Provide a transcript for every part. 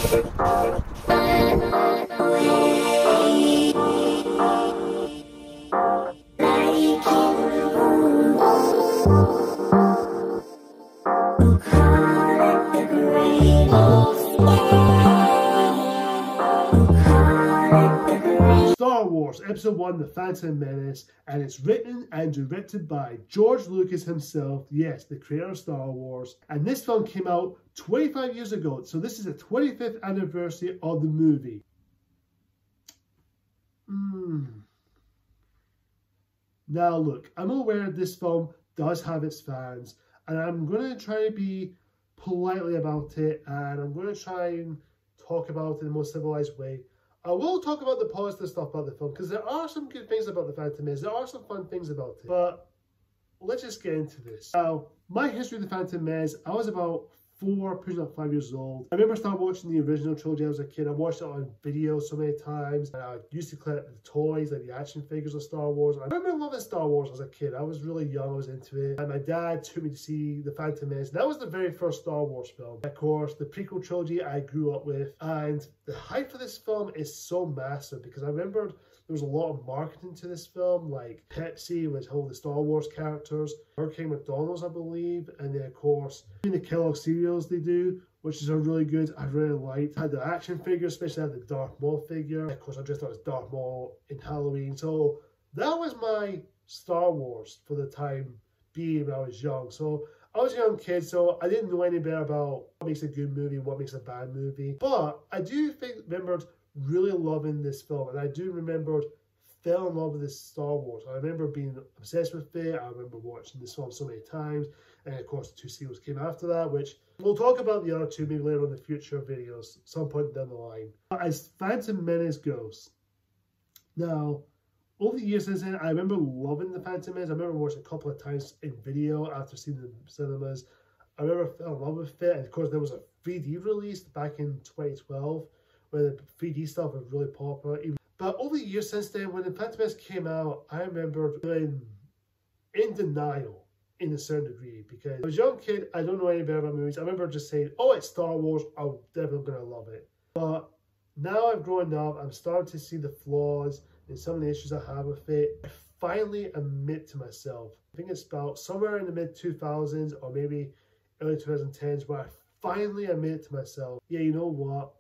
Star Wars Episode 1, The Phantom Menace, and it's written and directed by George Lucas himself, yes, the creator of Star Wars. And this film came out 25 years ago, so this is the 25th anniversary of the movie. Now look, I'm aware this film does have its fans, and I'm going to try to be politely about it, and I'm going to try and talk about it in the most civilized way. I will talk about the positive stuff about the film, because there are some good things about the Phantom Menace. There are some fun things about it. But let's just get into this. Now, my history of the Phantom Menace, I was about 4, pushing up 5 years old. I remember starting watching the original trilogy as a kid. I watched it on video so many times. And I used to collect the toys, like the action figures of Star Wars. I remember loving Star Wars as a kid. I was really young, I was into it. And my dad took me to see the Phantom Menace. That was the very first Star Wars film. Of course, the prequel trilogy I grew up with. And the hype for this film is so massive, because I remembered there was a lot of marketing to this film, like Pepsi, which held the Star Wars characters, Burger King, McDonald's, I believe, and then of course the Kellogg cereals they do, which is a really good. I really liked. I had the action figures, especially had the Darth Maul figure. Of course, I dressed up as Darth Maul in Halloween, so that was my Star Wars for the time being when I was young. So I was a young kid, so I didn't know any better about what makes a good movie, what makes a bad movie. But I do remembered really loving this film, and I do remember fell in love with this Star Wars. I remember being obsessed with it. I remember watching this film so many times, and of course the 2 sequels came after that, which we'll talk about the other 2 maybe later on in the future videos, some point down the line. As Phantom Menace goes, now over the years since then, I remember loving the Phantom Menace. I remember watching it a couple of times in video after seeing the cinemas. I remember fell in love with it, and of course there was a 3D release back in 2012 where the 3D stuff was really popular. But over the years since then, when the Phantom Menace came out, I remember being in denial in a certain degree, because I was a young kid, I don't know any better about movies. I remember just saying, oh, it's Star Wars, I'm definitely going to love it. But now I've grown up, I'm starting to see the flaws and some of the issues I have with it. I finally admit to myself, I think it's about somewhere in the mid-2000s or maybe early 2010s, where I finally admit to myself, yeah, you know what?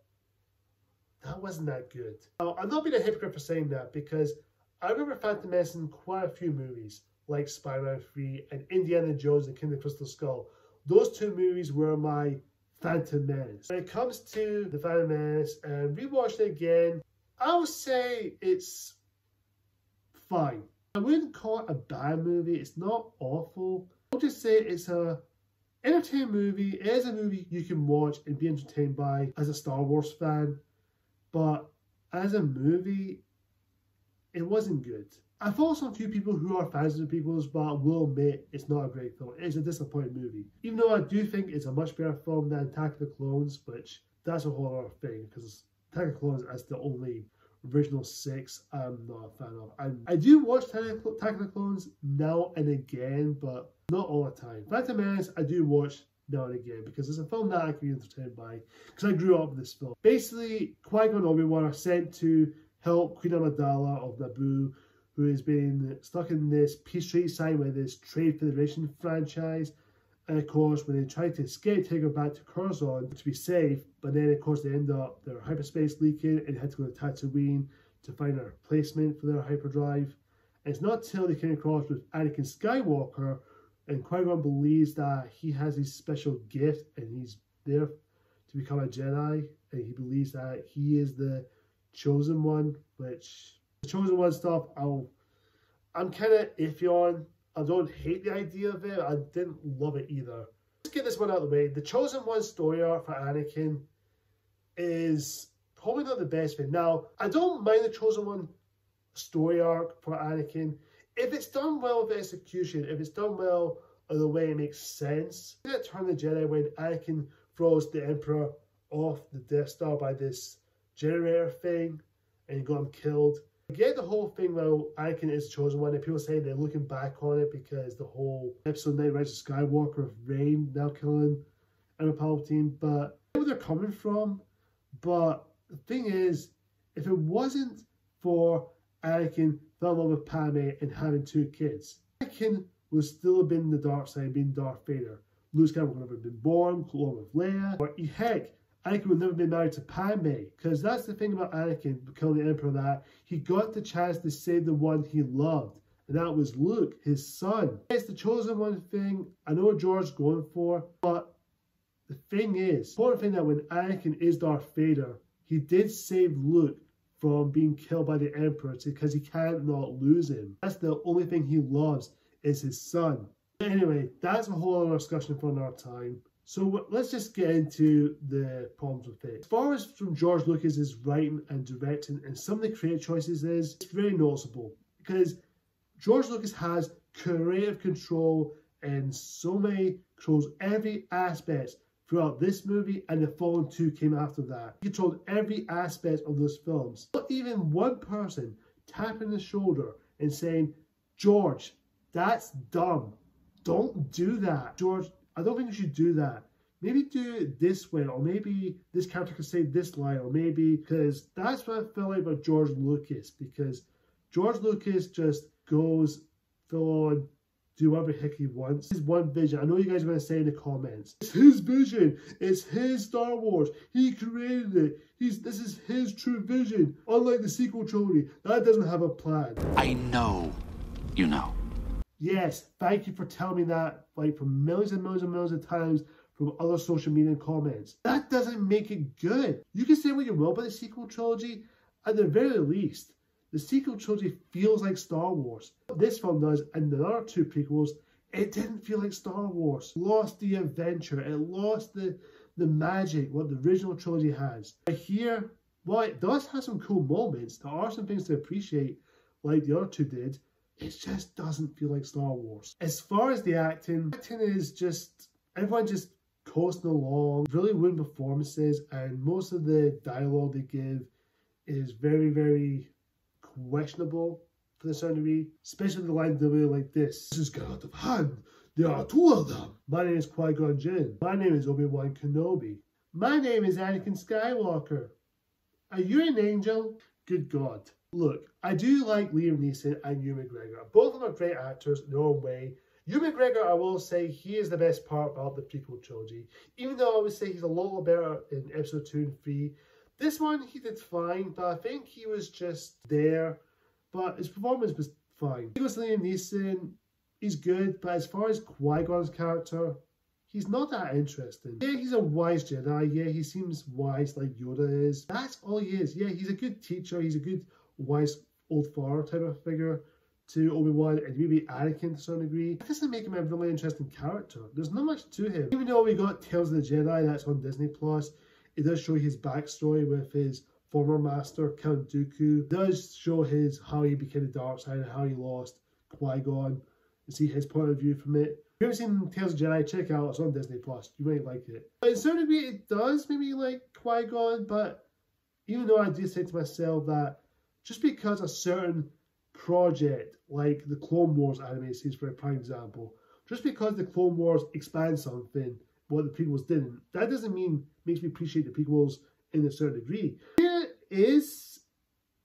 That wasn't that good. Now, I'm not being a hypocrite for saying that, because I remember Phantom Menace in quite a few movies, like Spider-Man 3 and Indiana Jones and Kingdom of the Crystal Skull. Those 2 movies were my Phantom Menace. When it comes to the Phantom Menace and rewatching it again, I would say it's fine. I wouldn't call it a bad movie. It's not awful. I'll just say it's a entertaining movie. It is a movie you can watch and be entertained by as a Star Wars fan. But as a movie, it wasn't good. I follow some few people who are fans of the prequels, but will admit it's not a great film. It's a disappointing movie. Even though I do think it's a much better film than Attack of the Clones, which that's a whole other thing, because Attack of the Clones is the only original 6 I'm not a fan of. I do watch Attack of the Clones now and again, but not all the time. Phantom Menace, I do watch now and again, because it's a film that I can be entertained by, because I grew up with this film. Basically, Qui-Gon and Obi-Wan are sent to help Queen Amidala of Naboo, who has been stuck in this peace treaty signed with this Trade Federation franchise. And of course, when they try to escape, take her back to Coruscant to be safe, but then of course they end up their hyperspace leaking and had to go to Tatooine to find a replacement for their hyperdrive. And it's not till they came across with Anakin Skywalker, and Qui-Gon believes that he has his special gift and he's there to become a Jedi, and he believes that he is the chosen one, which the chosen one stuff I'm kind of iffy on. I don't hate the idea of it. I didn't love it either. Let's get this one out of the way. The chosen one story arc for Anakin is probably not the best thing. Now, I don't mind the chosen one story arc for Anakin if it's done well with execution, if it's done well in the way it makes sense. At Turn of the Jedi, when Anakin throws the Emperor off the Death Star by this generator thing and he got him killed. I get the whole thing about Anakin is chosen one, and people say they're looking back on it because the whole Episode 9 Rise of Skywalker of Rey now killing Emperor Palpatine, but where they're coming from, But the thing is, if it wasn't for Anakin fell in love with Padmé and having 2 kids, Anakin would still have been the dark side, being Darth Vader. Luke Skywalker would never have been born, along with Leia. Or heck, Anakin would never be married to Padmé. Because that's the thing about Anakin becoming the Emperor, that he got the chance to save the one he loved. And that was Luke, his son. It's the chosen one thing. I know what George's going for, but the thing is, the important thing that when Anakin is Darth Vader, he did save Luke from being killed by the Emperor because he can't not lose him. That's the only thing he loves, is his son. But anyway, that's a whole other discussion for another time. So let's just get into the problems with it. As far as from George Lucas's writing and directing and some of the creative choices is, it's very noticeable. Because George Lucas has creative control in so many controls every aspect throughout this movie, and the following 2 came after that. He controlled every aspect of those films. Not even one person tapping the shoulder and saying, George, that's dumb. Don't do that. George, I don't think you should do that. Maybe do it this way, or maybe this character could say this line, or maybe, because that's what I feel like about George Lucas, because George Lucas just goes full on, do whatever the heck he wants. His one vision. I know you guys are going to say in the comments, it's his vision. It's his Star Wars. He created it. This is his true vision. Unlike the sequel trilogy, that doesn't have a plan. I know you know. Yes, thank you for telling me that, like, from millions and millions and millions of times from other social media comments. That doesn't make it good. You can say what you will about the sequel trilogy. At the very least, the sequel trilogy feels like Star Wars. This film does, and the other 2 prequels, it didn't feel like Star Wars. It lost the adventure. It lost the magic, what the original trilogy has. But here, while it does have some cool moments, there are some things to appreciate, like the other 2 did, it just doesn't feel like Star Wars. As far as the acting is just, everyone just coasting along, really wooden performances, and most of the dialogue they give is very, very questionable to a certain degree, especially the line delivery like this. This has got out of hand. There are 2 of them. My name is Qui-Gon Jinn. My name is Obi-Wan Kenobi. My name is Anakin Skywalker. Are you an angel? Good God. Look, I do like Liam Neeson and Ewan McGregor. Both of them are great actors in their own way. Ewan McGregor, I will say, he is the best part about the prequel trilogy. Even though I would say he's a little better in episode 2 and 3. This one, he did fine, but I think he was just there. But his performance was fine. He goes to Liam Neeson, he's good, but as far as Qui-Gon's character, he's not that interesting. Yeah, he's a wise Jedi. Yeah, he seems wise like Yoda is. That's all he is. Yeah, he's a good teacher. He's a good, wise old father type of figure to Obi-Wan and maybe Anakin to a certain degree. That doesn't make him a really interesting character. There's not much to him. Even though we got Tales of the Jedi, that's on Disney+, it does show his backstory with his former master, Count Dooku. It does show how he became the dark side and how he lost Qui-Gon and see his point of view from it. If you haven't seen Tales of the Jedi, check it out. It's on Disney+. You might like it. But in a certain degree, it does maybe like Qui-Gon, but even though I do say to myself that just because a certain project, like the Clone Wars anime series for a prime example, just because the Clone Wars expand something, what the prequels didn't, that doesn't mean makes me appreciate the prequels in a certain degree. It is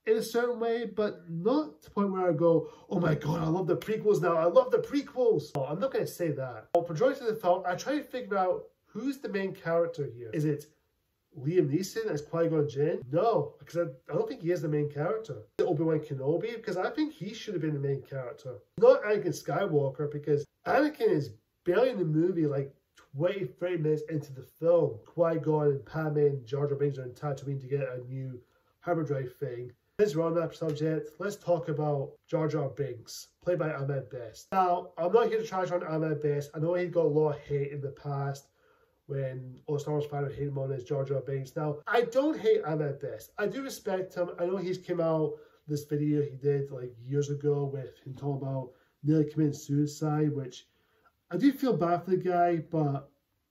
in a certain way, but not to the point where I go, oh my god, I love the prequels now, I love the prequels. No, I'm not going to say that. For majority of the film, I try to figure out who's the main character here. Is it Liam Neeson as Qui-Gon Jinn? No, because I don't think he is the main character. Obi-Wan Kenobi, because I think he should have been the main character. Not Anakin Skywalker, because Anakin is barely in the movie, like 20-30 minutes into the film. Qui-Gon and Padmé and Jar Jar Binks are in Tatooine to get a new hyperdrive thing. Since we're on that subject, let's talk about Jar Jar Binks, played by Ahmed Best. Now, I'm not here to trash on Ahmed Best. I know he got a lot of hate in the past when all Star Wars fans hate him on his Jar Jar Binks. Now, I don't hate Ahmed Best. I do respect him. I know he's came out this video he did like years ago with him talking about nearly committing suicide, which I do feel bad for the guy, but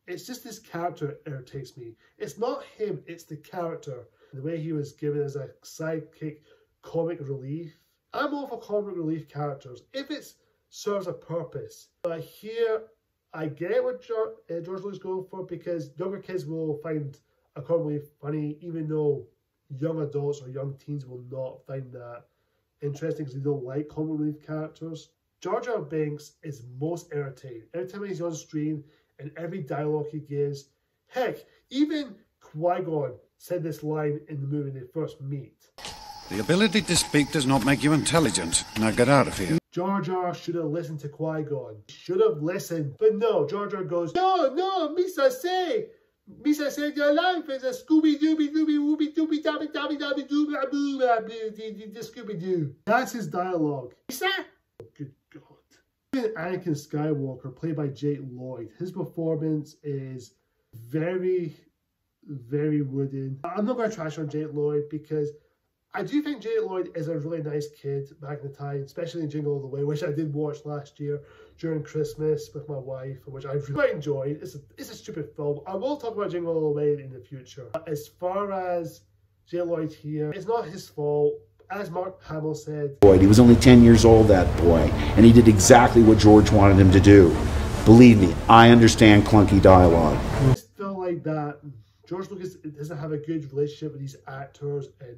it's just this character irritates me. It's not him, it's the character. The way he was given as a sidekick comic relief. I'm all for comic relief characters if it serves a purpose. But here, I get what George Lucas is going for, because younger kids will find accordingly funny, even though young adults or young teens will not find that interesting because they don't like comic relief characters. Jar Jar Binks is most entertaining. Every time he's on screen and every dialogue he gives. Heck, even Qui-Gon said this line in the movie when they first meet. The ability to speak does not make you intelligent. Now get out of here. Jar Jar should have listened to Qui-Gon. Should have listened. But no, Jar Jar goes, no, Misa say your life is a Scooby-Doo. That's his dialogue. Misa? Oh, good God. Even Anakin Skywalker, played by Lloyd, his performance is very, very wooden. I'm not going to trash on Lloyd because I do think Lloyd is a really nice kid back in the time, especially in Jingle All the Way, which I did watch last year during Christmas with my wife, which I really enjoyed. It's a stupid film. I will talk about Jingle All the Way in the future. As far as Lloyd here, it's not his fault. As Mark Hamill said, he was only 10 years old, that boy, and he did exactly what George wanted him to do. Believe me, I understand clunky dialogue. I just feel like that George Lucas doesn't have a good relationship with these actors and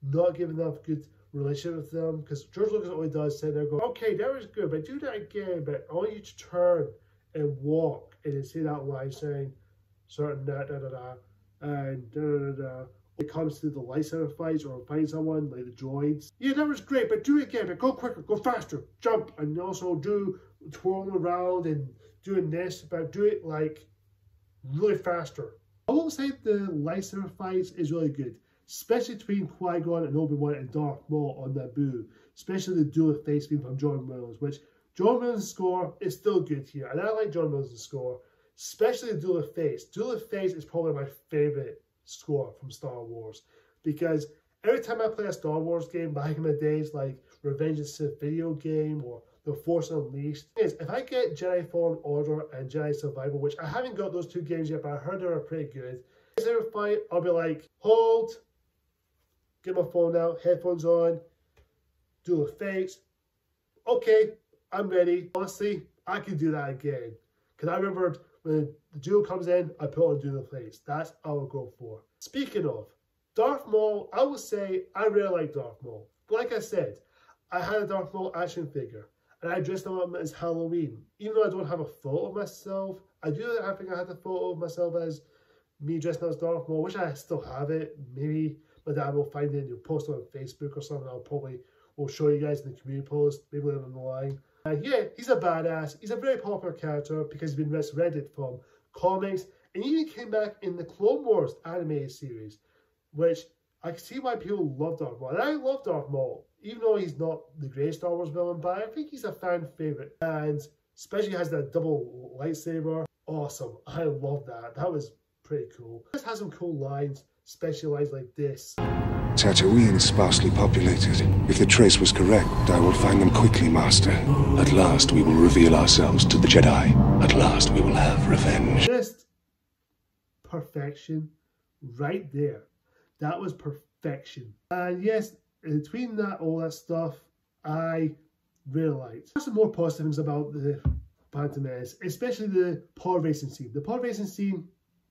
not giving enough good relationship with them, because George Lucas always does say, go, okay, that was good, but do that again, but I want you to turn and walk and then say that line saying certain and It comes to the lightsaber fights or fighting someone like the droids. Yeah, that was great, but do it again, but go quicker, go faster, jump, and also do twirling around and doing this, but do it like really faster. I will say the lightsaber fights is really good, especially between Qui-Gon and Obi-Wan and Darth Maul on Naboo, especially the duel of face beam from John Williams, which John Williams' score is still good here, and I like John Williams' score, especially the duel of face. Duel of face is probably my favorite score from Star Wars, because every time I play a Star Wars game back in the days like Revenge of the Sith video game or The Force Unleashed, if I get Jedi Fallen Order and Jedi Survival, which I haven't got those two games yet, but I heard they were pretty good, every fight I'll be like, hold, get my phone out, headphones on, duel of face, okay, I'm ready. Honestly, I can do that again, because I remembered when the duel comes in, I put on duel of face. That's what I will go for. Speaking of Darth Maul, I will say I really like Darth Maul. Like I said, I had a Darth Maul action figure, and I dressed him up as Halloween. Even though I don't have a photo of myself, I do think I had a photo of myself as me dressed up as Darth Maul. Wish I still have it. Maybe my dad will find it and he'll post it on Facebook or something. I'll probably will show you guys in the community post, maybe later on the line. Yeah, he's a badass. He's a very popular character because he's been resurrected from comics, and he even came back in the Clone Wars animated series, which I can see why people love Darth Maul. And I love Darth Maul, even though he's not the greatest Star Wars villain, but I think he's a fan favorite. And especially has that double lightsaber. Awesome. I love that. That was pretty cool. It has some cool lines, especially lines like this. Tatooine is sparsely populated. If the trace was correct, I will find them quickly, Master. At last we will reveal ourselves to the Jedi. At last we will have revenge. Just perfection right there. That was perfection. And yes, between that, all that stuff, I really liked. There's some more positive things about the Phantom Menace, especially the pod racing scene. The pod racing scene,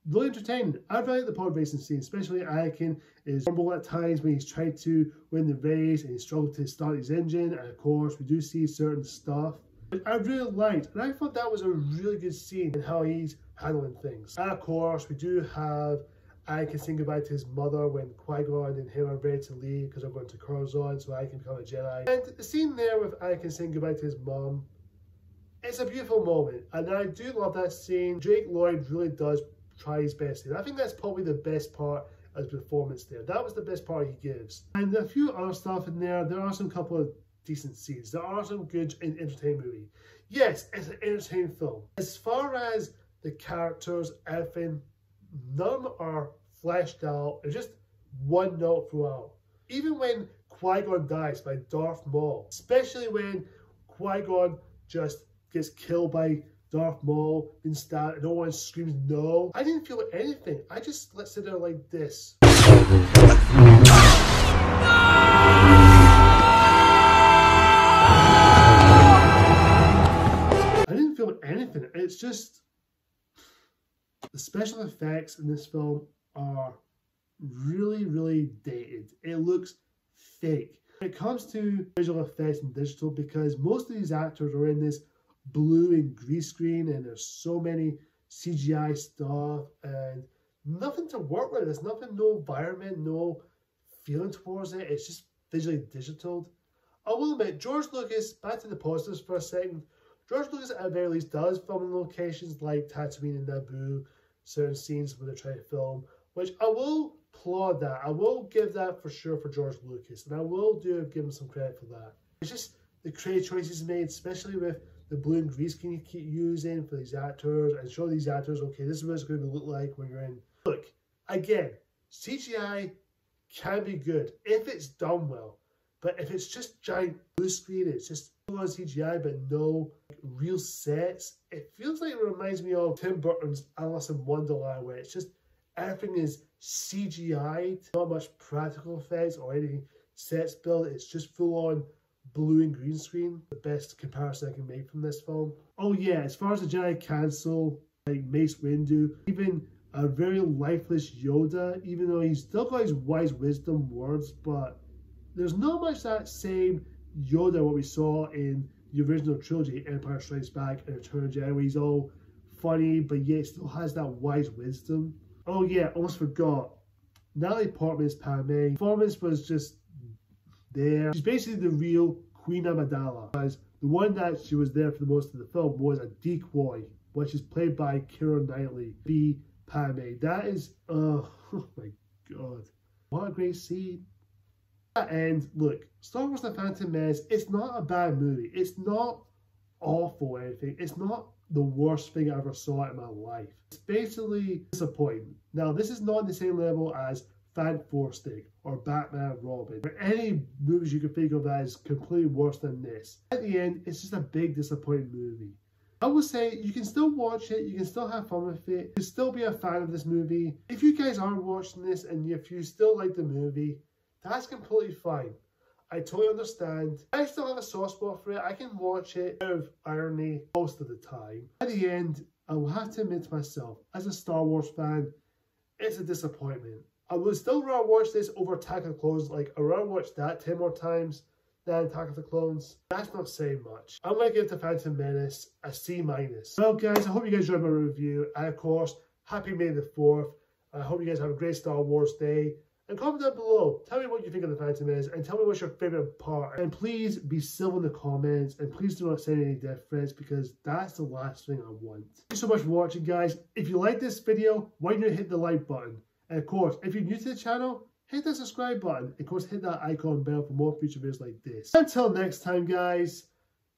really entertaining. I really like the pod racing scene, especially Anakin is humble at times when he's tried to win the race and he struggled to start his engine, and of course we do see certain stuff. But I really liked, and I thought that was a really good scene in how he's handling things. And of course we do have Anakin saying goodbye to his mother when Qui-Gon and him are ready to leave because they're going to Coruscant so Anakin can become a Jedi. And the scene there with Anakin saying goodbye to his mom, it's a beautiful moment, and I do love that scene. Lloyd really does try his best here. I think that's probably the best part of his performance there. That was the best part he gives. And a few other stuff in there. There are some couple of decent scenes. There are some good and entertaining movie. Yes, it's an entertaining film. As far as the characters, everything, none of them are fleshed out. It's just one note throughout. Even when Qui-Gon dies by Darth Maul, especially when Qui-Gon just gets killed by Darth Maul, been stabbed, and no one screams no. I didn't feel anything. I just let sit there like this. I didn't feel anything. It's just the special effects in this film are really, really dated. It looks fake. When it comes to visual effects and digital, because most of these actors are in this blue and green screen, and there's so many CGI stuff and nothing to work with. There's nothing, no environment, no feeling towards it. It's just visually digital. I will admit, George Lucas, back to the positives for a second, George Lucas at the very least does film in locations like Tatooine and Naboo, certain scenes where they're trying to film, which I will applaud that. I will give that for sure for George Lucas, and I will give him some credit for that. It's just the creative choices made, especially with the blue and green screen you keep using for these actors, and show these actors, okay, this is what it's going to look like when you're in. Look, again, CGI can be good if it's done well, but if it's just giant blue screen, it's just full on CGI but no real sets, it feels like it reminds me of Tim Burton's Alice in Wonderland, where it's just everything is CGI, not much practical effects or any sets built. It's just full on blue and green screen. The best comparison I can make from this film. Oh yeah, as far as the Jedi Council, like Mace Windu, even a very lifeless Yoda, even though he's still got his wise wisdom words, but there's not much that same Yoda what we saw in the original trilogy, Empire Strikes Back and Return of the Jedi, where he's all funny but yet still has that wise wisdom. Oh yeah, almost forgot. Natalie Portman's Padmé. Performance was just there. She's basically the real Queen Amidala, because the one that she was there for the most of the film was a decoy, which is played by Keira Knightley, be Padmé. That is, oh my god, what a great scene. And look, Star Wars The Phantom Menace, it's not a bad movie. It's not awful or anything. It's not the worst thing I ever saw in my life. It's basically disappointing. Now, this is not on the same level as Phantom Menace or Batman and Robin, or any movies you can think of that is completely worse than this. At the end, it's just a big disappointing movie. I will say you can still watch it, you can still have fun with it, you can still be a fan of this movie. If you guys are watching this and if you still like the movie, that's completely fine. I totally understand. I still have a soft spot for it. I can watch it out of irony most of the time. At the end, I will have to admit to myself, as a Star Wars fan, it's a disappointment. I would still rather watch this over Attack of the Clones. Like, I'd rather watch that 10 more times than Attack of the Clones. That's not saying much. I'm going to give The Phantom Menace a C-. Well, guys, I hope you guys enjoyed my review. And, of course, happy May the 4th. I hope you guys have a great Star Wars day. And comment down below. Tell me what you think of The Phantom Menace, and tell me what's your favorite part. And please be civil in the comments, and please do not say any death threats, because that's the last thing I want. Thank you so much for watching, guys. If you like this video, why don't you hit the like button? And of course, if you're new to the channel, hit the subscribe button. Of course, hit that icon bell for more future videos like this. Until next time, guys,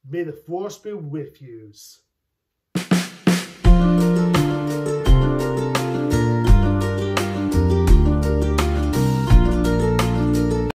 may the Force be with yous.